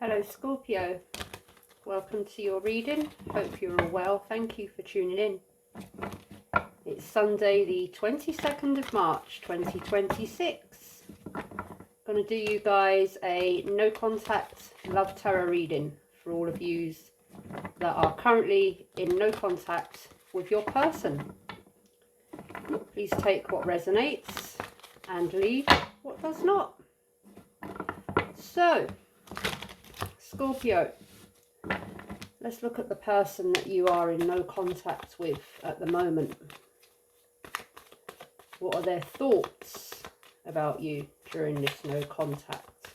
Hello Scorpio, welcome to your reading. Hope you're all well. Thank you for tuning in. It's Sunday the 22nd of March 2026. Going to do you guys a no contact love tarot reading for all of yous that are currently in no contact with your person. Please take what resonates and leave what does not. So Scorpio, let's look at the person that you are in no contact with at the moment. What are their thoughts about you during this no contact?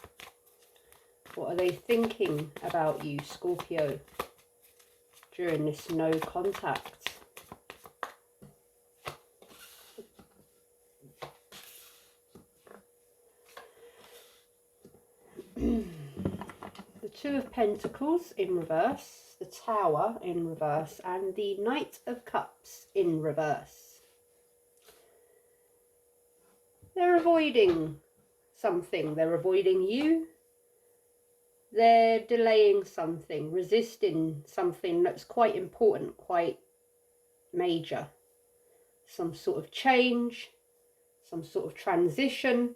What are they thinking about you, Scorpio, during this no contact? Two of Pentacles in reverse, the Tower in reverse, and the Knight of Cups in reverse. They're avoiding something. They're avoiding you. They're delaying something, resisting something that's quite important, quite major. Some sort of change, some sort of transition.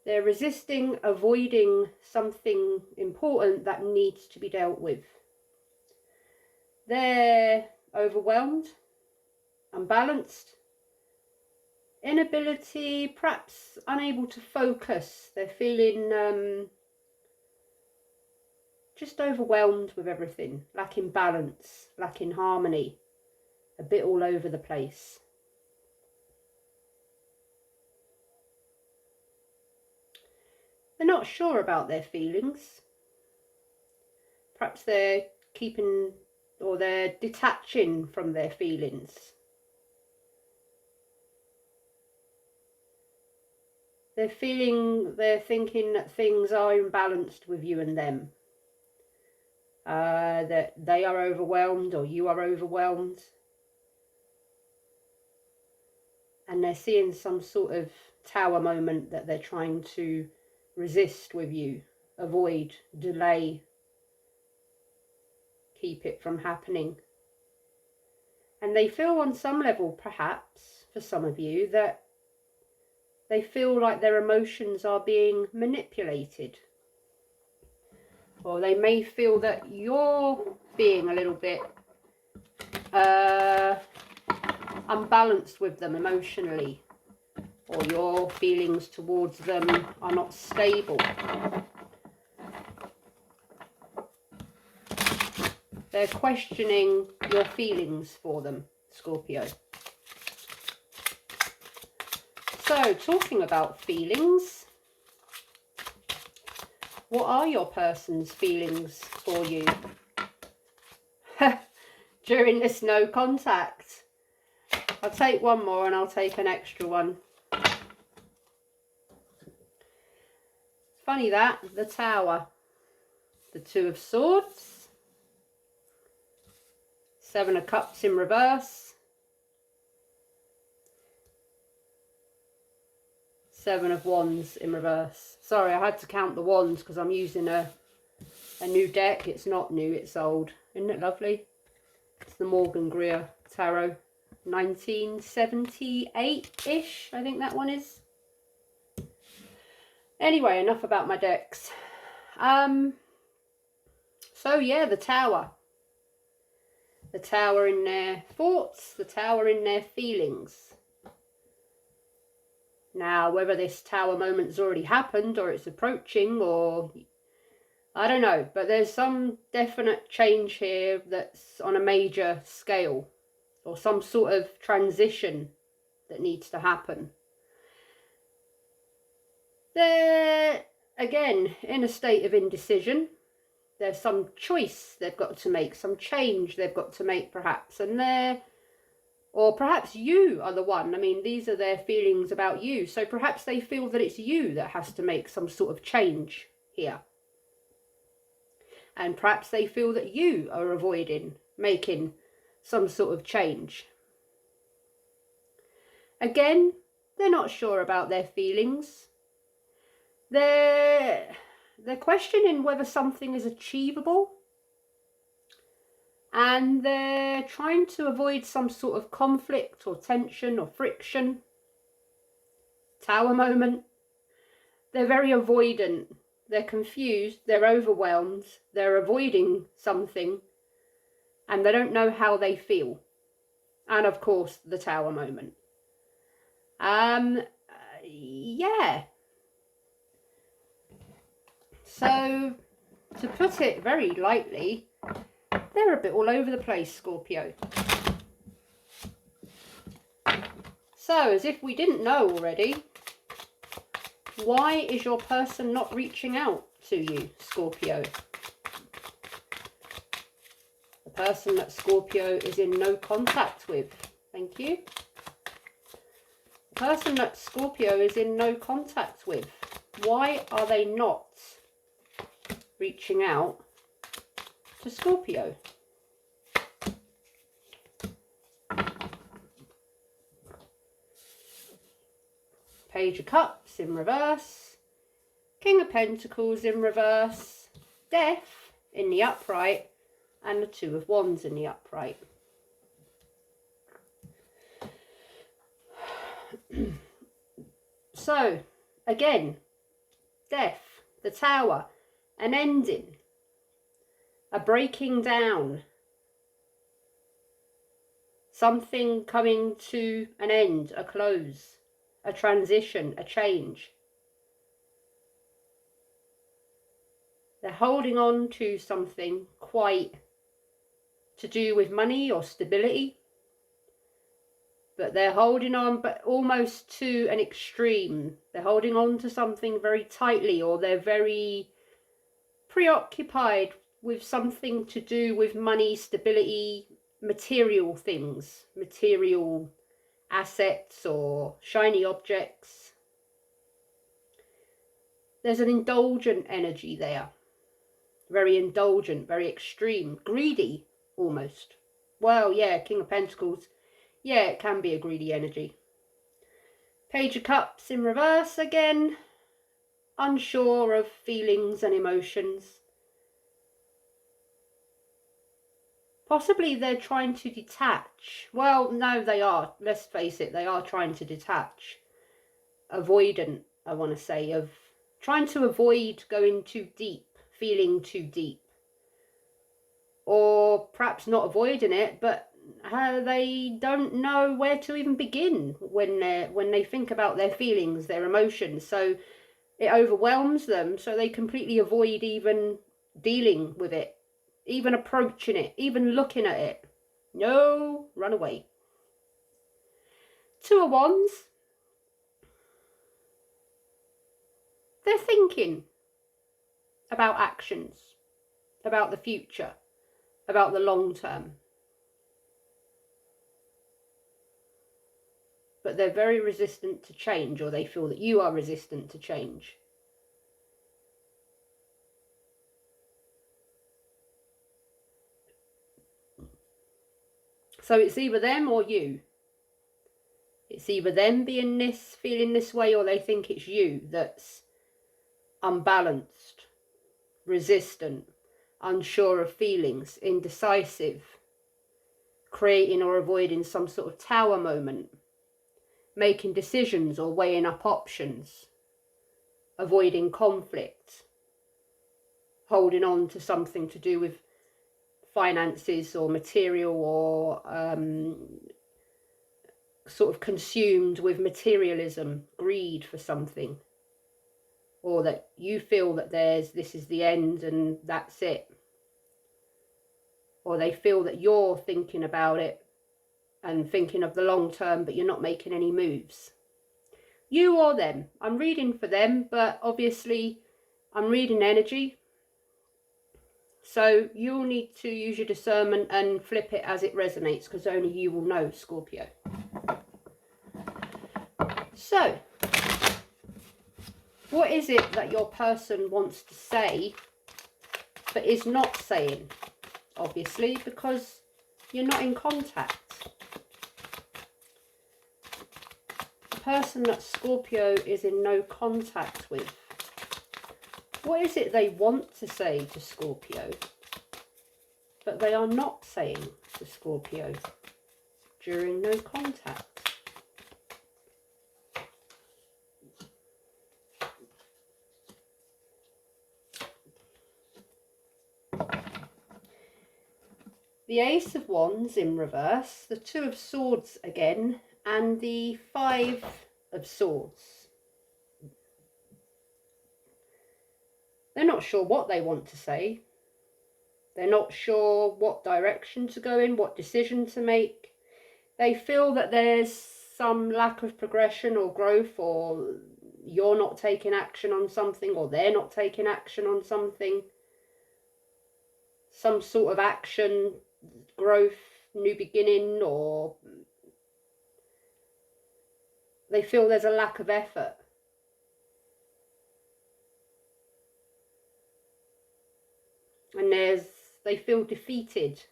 They're resisting, avoiding something important that needs to be dealt with. They're overwhelmed, unbalanced, inability, perhaps unable to focus. They're feeling just overwhelmed with everything, lacking balance, lacking harmony, a bit all over the place. They're not sure about their feelings. Perhaps they're keeping or they're detaching from their feelings. They're thinking that things are imbalanced with you and them. That they are overwhelmed or you are overwhelmed. And they're seeing some sort of tower moment that they're trying to resist with you, avoid, delay, keep it from happening. And they feel on some level, perhaps, for some of you, that they feel like their emotions are being manipulated. Or they may feel that you're being a little bit unbalanced with them emotionally. Or your feelings towards them are not stable. They're questioning your feelings for them, Scorpio. So, talking about feelings, what are your person's feelings for you during this no contact? I'll take one more and I'll take an extra one. Funny that, the Tower, the Two of Swords, Seven of Cups in reverse, Seven of Wands in reverse. Sorry, I had to count the wands because I'm using a new deck. It's not new, it's old. Isn't it lovely? It's the Morgan Greer Tarot, 1978-ish, I think that one is. Anyway, enough about my decks. So yeah, the Tower. The Tower in their thoughts, the Tower in their feelings. Now, whether this Tower moment's already happened or it's approaching or I don't know, but there's some definite change here that's on a major scale or some sort of transition that needs to happen. They're, again, in a state of indecision. There's some choice they've got to make, some change they've got to make perhaps, and or perhaps you are the one. I mean, these are their feelings about you, so perhaps they feel that it's you that has to make some sort of change here. And perhaps they feel that you are avoiding making some sort of change. Again, they're not sure about their feelings. They're they're questioning whether something is achievable, and they're trying to avoid some sort of conflict or tension or friction. Tower moment. They're very avoidant. They're confused. They're overwhelmed. They're avoiding something, and they don't know how they feel. And of course, the Tower moment. Yeah. So, to put it very lightly, they're a bit all over the place, Scorpio. So, as if we didn't know already, why is your person not reaching out to you, Scorpio? The person that Scorpio is in no contact with. Thank you. The person that Scorpio is in no contact with. Why are they not reaching out to Scorpio? Page of Cups in reverse, King of Pentacles in reverse, Death in the upright, and the Two of Wands in the upright. So, again, Death, the Tower, an ending, a breaking down, something coming to an end, a close. A transition, a change. They're holding on to something quite to do with money or stability, but they're holding on, but almost to an extreme. They're holding on to something very tightly, or they're very preoccupied with something to do with money, stability, material things, material assets or shiny objects. There's an indulgent energy there. Very indulgent, very extreme, greedy almost. Well, yeah, King of Pentacles. Yeah, it can be a greedy energy. Page of Cups in reverse again. Unsure of feelings and emotions. Possibly they're trying to detach. Well, no, they are. Let's face it, they are trying to detach. Avoidant, I want to say, of trying to avoid going too deep, feeling too deep. Or perhaps not avoiding it, but they don't know where to even begin when they think about their feelings, their emotions. So it overwhelms them, so they completely avoid even dealing with it. Even approaching it, even looking at it. No, run away. Two of Wands. They're thinking about actions, about the future, about the long term. But they're very resistant to change, or they feel that you are resistant to change. So it's either them or you. It's either them being this, feeling this way, or they think it's you that's unbalanced, resistant, unsure of feelings, indecisive, creating or avoiding some sort of tower moment, making decisions or weighing up options, avoiding conflict, holding on to something to do with finances or material, or sort of consumed with materialism, greed for something, or that you feel that this is the end and that's it, or they feel that you're thinking about it and thinking of the long term, but you're not making any moves. You or them. I'm reading for them, but obviously I'm reading energy. So you'll need to use your discernment and flip it as it resonates, because only you will know, Scorpio. So, what is it that your person wants to say but is not saying? Obviously, because you're not in contact. The person that Scorpio is in no contact with. What is it they want to say to Scorpio, but they are not saying to Scorpio during no contact? The Ace of Wands in reverse, the Two of Swords again, and the Five of Swords. They're not sure what they want to say. They're not sure what direction to go in, what decision to make. They feel that there's some lack of progression or growth, or you're not taking action on something, or they're not taking action on something. Some sort of action, growth, new beginning, or they feel there's a lack of effort. And they feel defeated.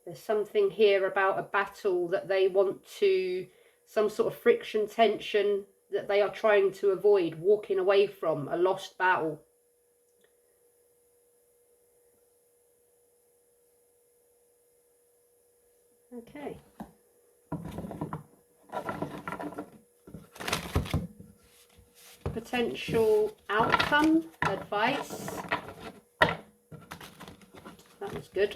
There's something here about a battle that they want to, some sort of friction, tension that they are trying to avoid, walking away from, a lost battle. Okay. Potential outcome, advice. That was good.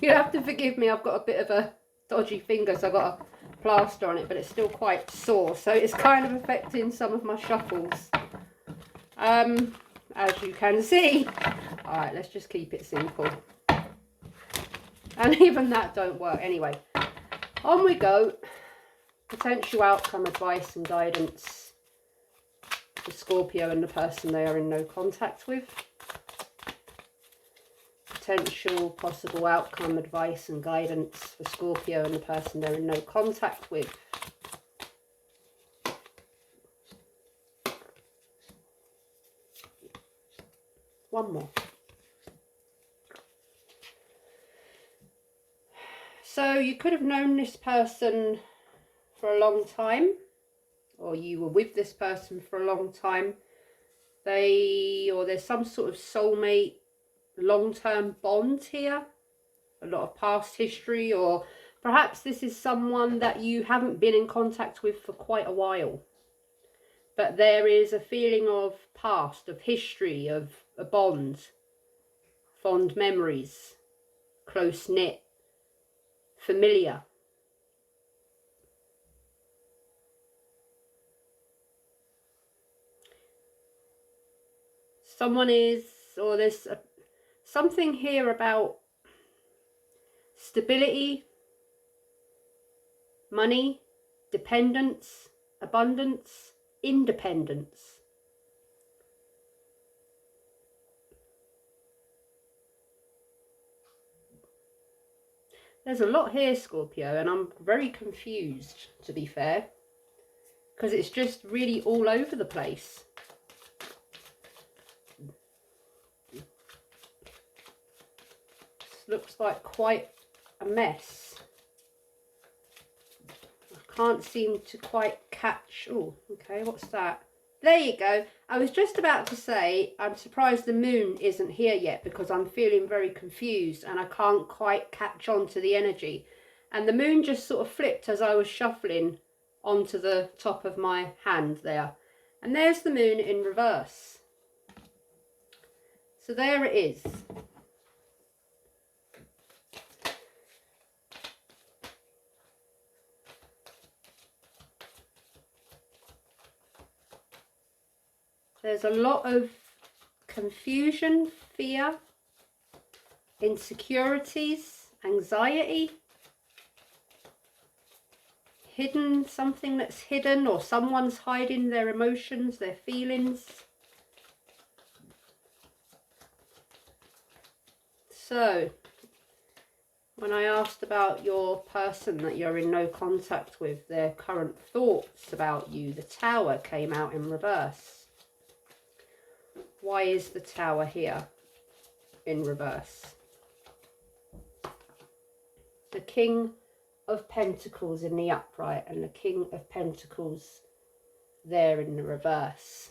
You have to forgive me, I've got a bit of a dodgy finger, so I've got a plaster on it, but it's still quite sore, so it's kind of affecting some of my shuffles, as you can see. All right, let's just keep it simple, and even that don't work. Anyway, on we go. Potential outcome, advice and guidance for Scorpio and the person they are in no contact with. Potential possible outcome, advice and guidance for Scorpio and the person they're in no contact with. One more. So you could have known this person for a long time, or you were with this person for a long time. There's some sort of soulmate, long-term bond here, a lot of past history, or perhaps this is someone that you haven't been in contact with for quite a while, but there is a feeling of past, of history, of a bond, fond memories, close-knit, familiar. Someone is, or there's something here about stability, money, dependence, abundance, independence. There's a lot here, Scorpio, and I'm very confused, to be fair, because it's just really all over the place. Looks like quite a mess. I can't seem to quite catch. Oh, okay, what's that? There you go. I was just about to say I'm surprised the moon isn't here yet, because I'm feeling very confused and I can't quite catch on to the energy. And the moon just sort of flipped as I was shuffling onto the top of my hand there. And there's the moon in reverse. So there it is. There's a lot of confusion, fear, insecurities, anxiety, hidden, something that's hidden, or someone's hiding their emotions, their feelings. So, when I asked about your person that you're in no contact with, their current thoughts about you, the Tower came out in reverse. Why is the Tower here in reverse? The King of Pentacles in the upright and the King of Pentacles there in the reverse.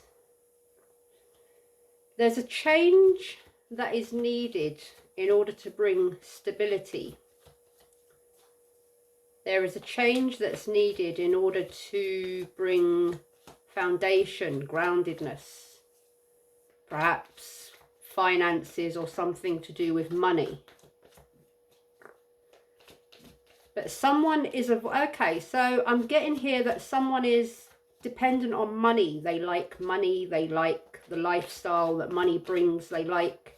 There's a change that is needed in order to bring stability. There is a change that's needed in order to bring foundation, groundedness, perhaps finances or something to do with money. But someone is, okay, so I'm getting here that someone is dependent on money. They like money, they like the lifestyle that money brings, they like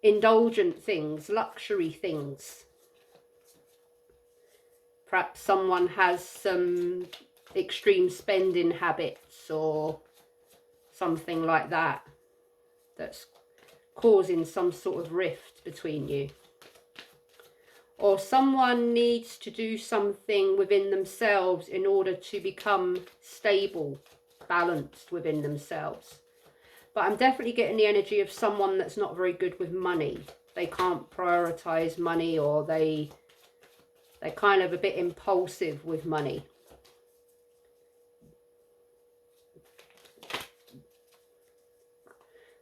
indulgent things, luxury things. Perhaps someone has some extreme spending habits or something like that that's causing some sort of rift between you. Or someone needs to do something within themselves in order to become stable, balanced within themselves. But I'm definitely getting the energy of someone that's not very good with money. They can't prioritize money, or they're kind of a bit impulsive with money.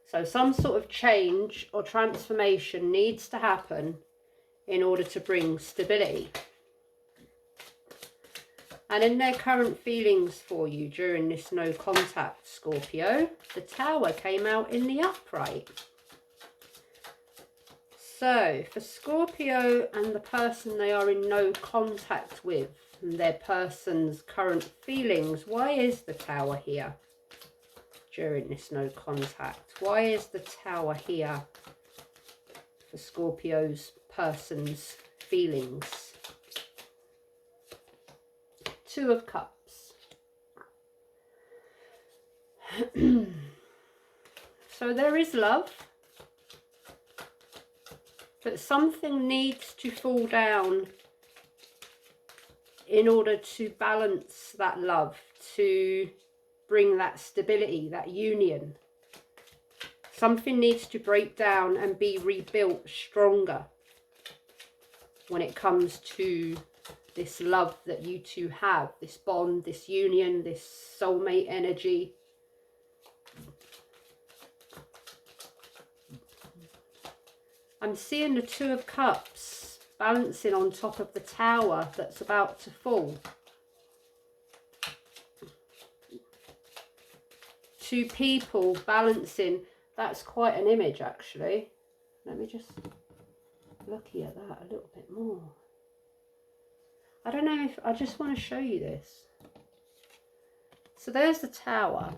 So some sort of change or transformation needs to happen in order to bring stability. And in their current feelings for you during this no contact, Scorpio, the Tower came out in the upright. So for Scorpio and the person they are in no contact with, and their person's current feelings, why is the Tower here during this no contact? Why is the Tower here for Scorpio's person's feelings? Two of Cups. So there is love, but something needs to fall down in order to balance that love, to bring that stability, that union. Something needs to break down and be rebuilt stronger when it comes to this love that you two have, this bond, this union, this soulmate energy. I'm seeing the Two of Cups balancing on top of the Tower that's about to fall. Two people balancing. That's quite an image, actually. Let me just look at that a little bit more. I don't know if I just want to show you this. So there's the Tower.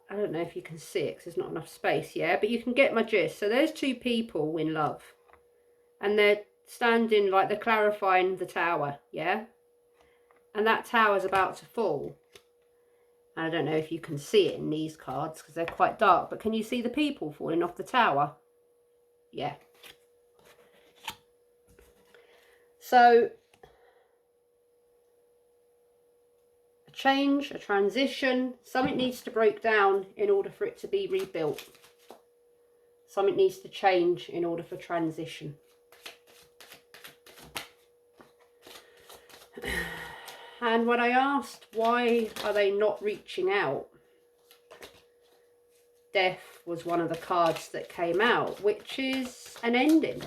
I don't know if you can see it because there's not enough space, yeah, but you can get my gist. So there's two people in love, and they're standing like they're clarifying the Tower, yeah, and that tower's about to fall. And I don't know if you can see it in these cards because they're quite dark, but can you see the people falling off the tower? Yeah. So a change, a transition, something needs to break down in order for it to be rebuilt. Something needs to change in order for transition. And when I asked why are they not reaching out, Death was one of the cards that came out, which is an ending.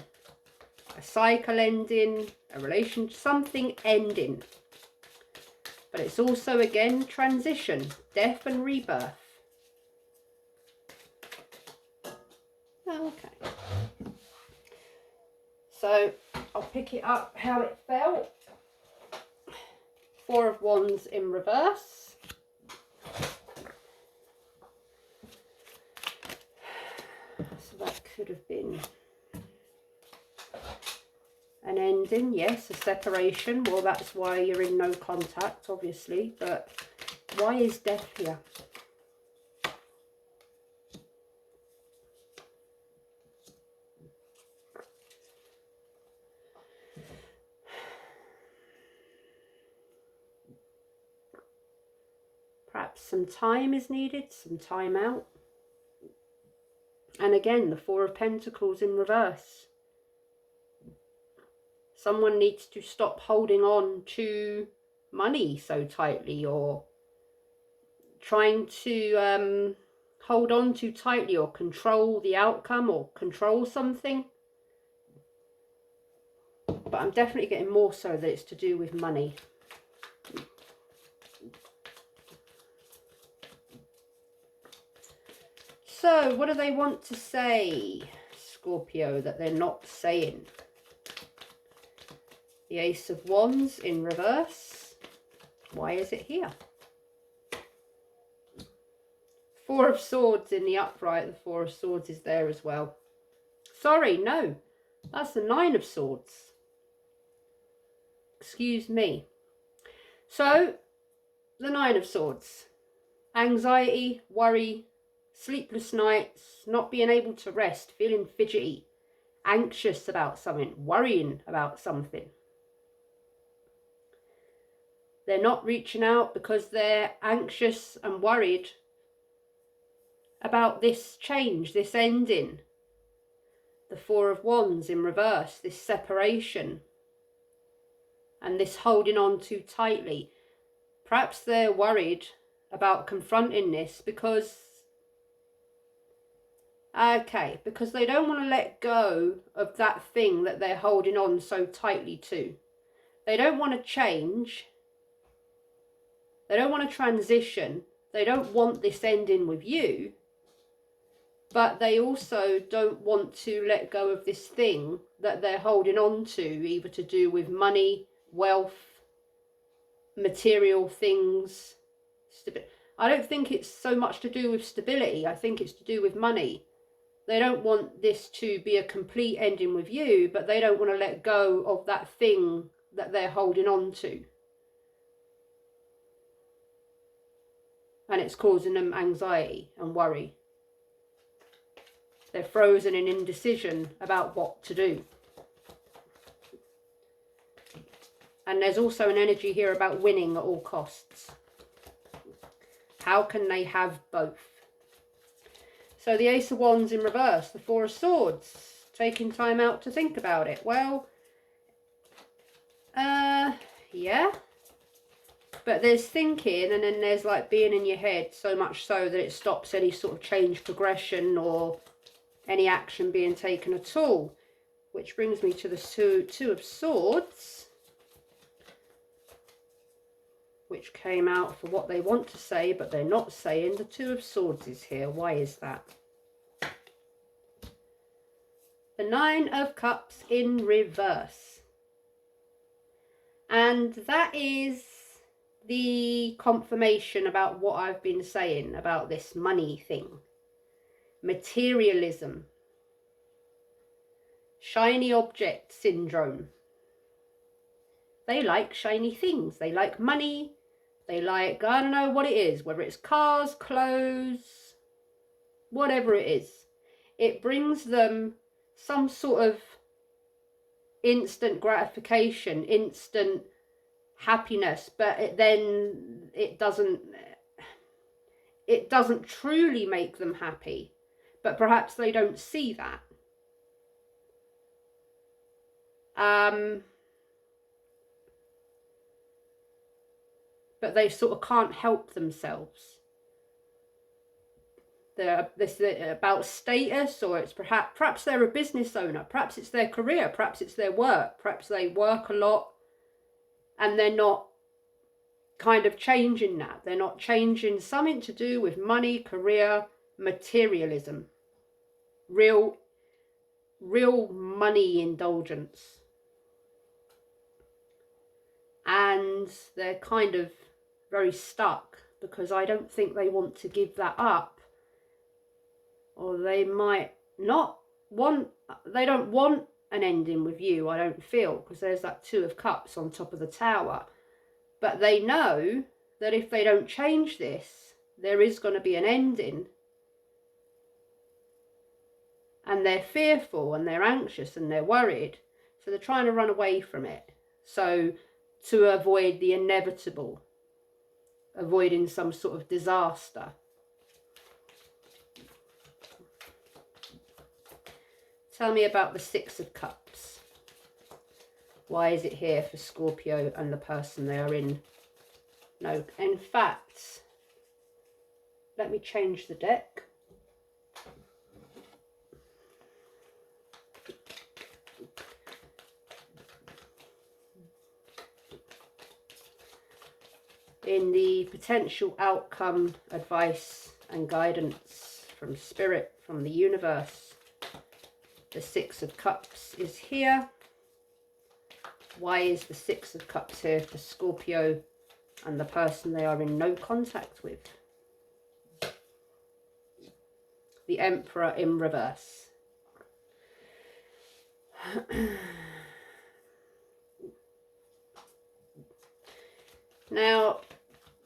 A cycle ending, a relationship, something ending. But it's also, again, transition, death and rebirth. Oh, okay. So I'll pick it up how it felt. Four of Wands in reverse. So that could have been an ending, yes, a separation. Well, that's why you're in no contact, obviously. But why is Death here? Perhaps some time is needed, some time out. And again, the Four of Pentacles in reverse. Someone needs to stop holding on to money so tightly, or trying to hold on too tightly, or control the outcome, or control something. But I'm definitely getting more so that it's to do with money. So what do they want to say, Scorpio, that they're not saying? The Ace of Wands in reverse. Why is it here? Four of Swords in the upright. The Four of Swords is there as well. Sorry, no. That's the Nine of Swords. Excuse me. So, the Nine of Swords. Anxiety, worry, sleepless nights, not being able to rest, feeling fidgety, anxious about something, worrying about something. They're not reaching out because they're anxious and worried about this change, this ending. The Four of Wands in reverse, this separation and this holding on too tightly. Perhaps they're worried about confronting this because they don't want to let go of that thing that they're holding on so tightly to. They don't want to change. They don't want to transition. They don't want this ending with you. But they also don't want to let go of this thing that they're holding on to, either to do with money, wealth, material things. I don't think it's so much to do with stability. I think it's to do with money. They don't want this to be a complete ending with you, but they don't want to let go of that thing that they're holding on to. And it's causing them anxiety and worry. They're frozen in indecision about what to do. And there's also an energy here about winning at all costs. How can they have both? So the Ace of Wands in reverse, the Four of Swords, taking time out to think about it. Well, yeah. But there's thinking, and then there's like being in your head, so much so that it stops any sort of change, progression, or any action being taken at all. Which brings me to the Two of Swords, which came out for what they want to say, but they're not saying. The Two of Swords is here. Why is that? The Nine of Cups in reverse. And that is the confirmation about what I've been saying about this money thing. Materialism. Shiny object syndrome. They like shiny things. They like money. They like, I don't know what it is, whether it's cars, clothes, whatever it is. It brings them some sort of instant gratification, instant happiness, but then it doesn't truly make them happy. But perhaps they don't see that. But they sort of can't help themselves. This is about status, or it's perhaps they're a business owner, perhaps it's their career, perhaps it's their work, perhaps they work a lot and they're not kind of changing that. They're not changing something to do with money, career, materialism, real money indulgence. And they're kind of very stuck because I don't think they want to give that up. Or they might not want, they don't want an ending with you, I don't feel, because there's that Two of Cups on top of the Tower. But they know that if they don't change this, there is going to be an ending. And they're fearful and they're anxious and they're worried. So they're trying to run away from it. So to avoid the inevitable, avoiding some sort of disaster. Tell me about the Six of Cups. Why is it here for Scorpio and the person they are in? No, in fact, let me change the deck. In the potential outcome, advice and guidance from Spirit, from the universe, the Six of Cups is here. Why is the Six of Cups here for Scorpio and the person they are in no contact with? The Emperor in reverse. Now,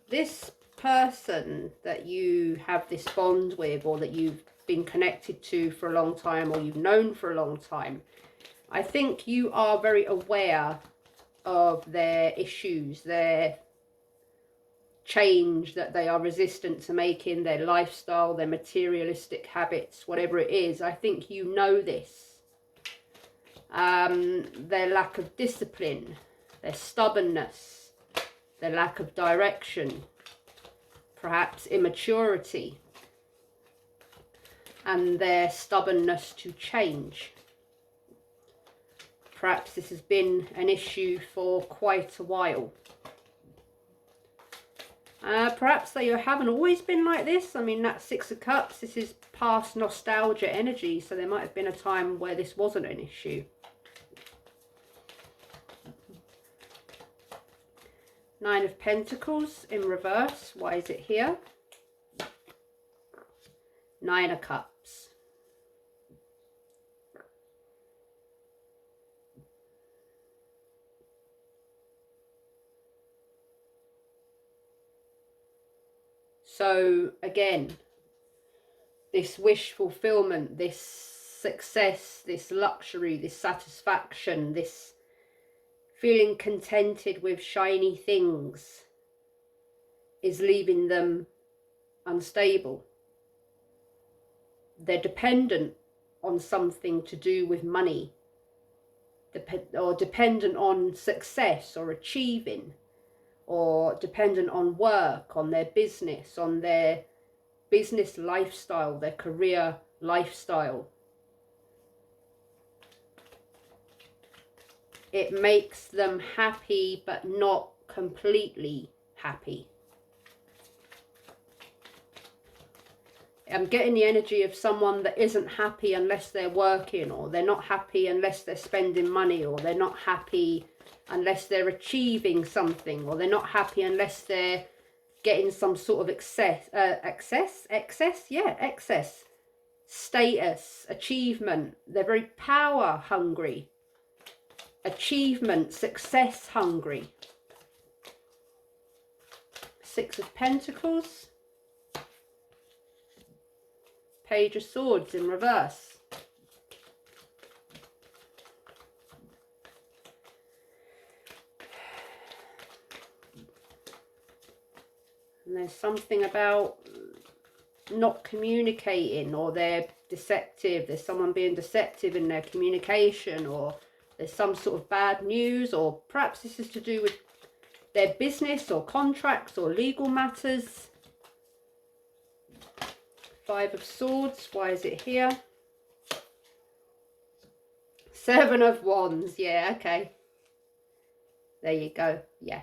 this person that you have this bond with, or that you've been connected to for a long time, or you've known for a long time, I think you are very aware of their issues, their change that they are resistant to making, their lifestyle, their materialistic habits, whatever it is. I think you know this. Their lack of discipline, their stubbornness, their lack of direction, perhaps immaturity, and their stubbornness to change. Perhaps this has been an issue for quite a while. Perhaps they haven't always been like this. I mean, that Six of Cups, this is past nostalgia energy, so there might have been a time where this wasn't an issue. Nine of Pentacles in reverse. Why is it here? Nine of Cups. So again, this wish fulfillment, this success, this luxury, this satisfaction, this feeling contented with shiny things is leaving them unstable. They're dependent on something to do with money, or dependent on success or achieving, or dependent on work, on their business lifestyle, their career lifestyle. It makes them happy, but not completely happy. I'm getting the energy of someone that isn't happy unless they're working, or they're not happy unless they're spending money, or they're not happy unless they're achieving something, or they're not happy unless they're getting some sort of excess status, achievement. They're very power hungry, achievement, success hungry. Six of Pentacles, Page of Swords in reverse. And there's something about not communicating, or they're deceptive. There's someone being deceptive in their communication, or there's some sort of bad news, or perhaps this is to do with their business or contracts or legal matters. Five of Swords, why is it here? Seven of Wands, yeah, okay. There you go, yeah.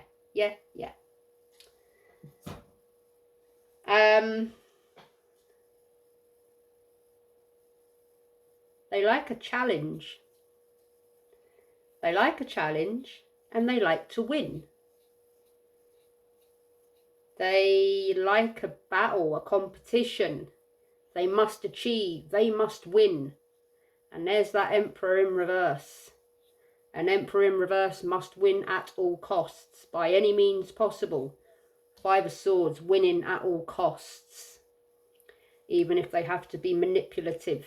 They like a challenge. They like a challenge, and they like to win. They like a battle, a competition. They must achieve, they must win. And there's that Emperor in reverse. An Emperor in reverse must win at all costs, by any means possible. Five of Swords, winning at all costs, even if they have to be manipulative.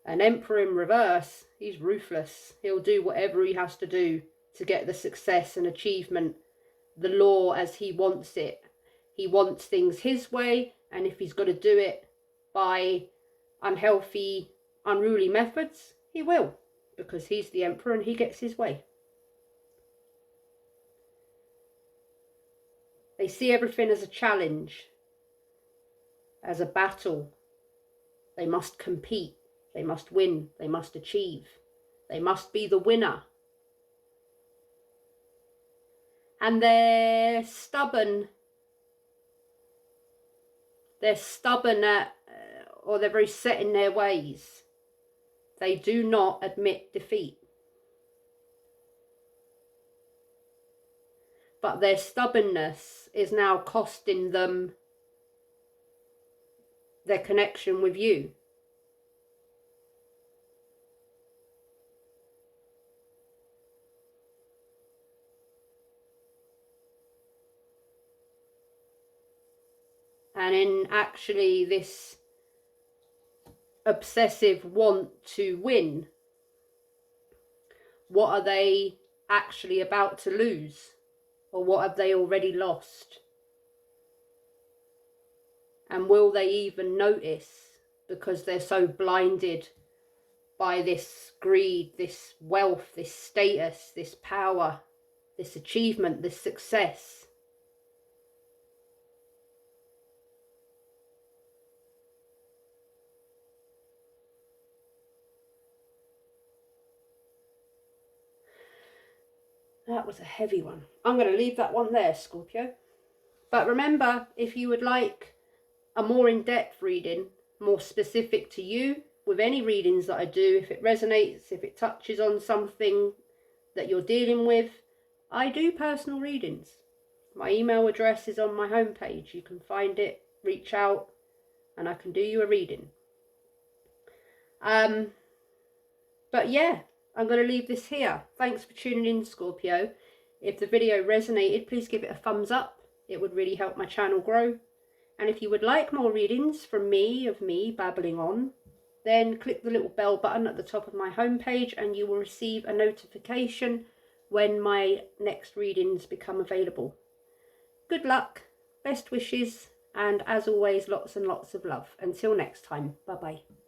An Emperor in reverse, he's ruthless. He'll do whatever he has to do to get the success and achievement, the law as he wants it. He wants things his way, and if he's got to do it by unhealthy, unruly methods, he will. because he's the emperor and he gets his way. They see everything as a challenge, as a battle. They must compete, they must win, they must achieve, they must be the winner. And they're stubborn. They're stubborn at, or they're very set in their ways. They do not admit defeat. But their stubbornness is now costing them their connection with you. And in actually this obsessive want to win, what are they actually about to lose? Or what have they already lost? And will they even notice, because they're so blinded by this greed, this wealth, this status, this power, this achievement, this success? That was a heavy one. I'm going to leave that one there, Scorpio. But remember, if you would like a more in-depth reading, more specific to you, with any readings that I do, if it resonates, if it touches on something that you're dealing with, I do personal readings. My email address is on my homepage. You can find it, reach out, and I can do you a reading. But yeah, I'm going to leave this here. Thanks for tuning in, Scorpio. If the video resonated, please give it a thumbs up. It would really help my channel grow. And if you would like more readings from me, of me babbling on, then click the little bell button at the top of my homepage and you will receive a notification when my next readings become available. Good luck, best wishes, and as always, lots and lots of love. Until next time, bye-bye.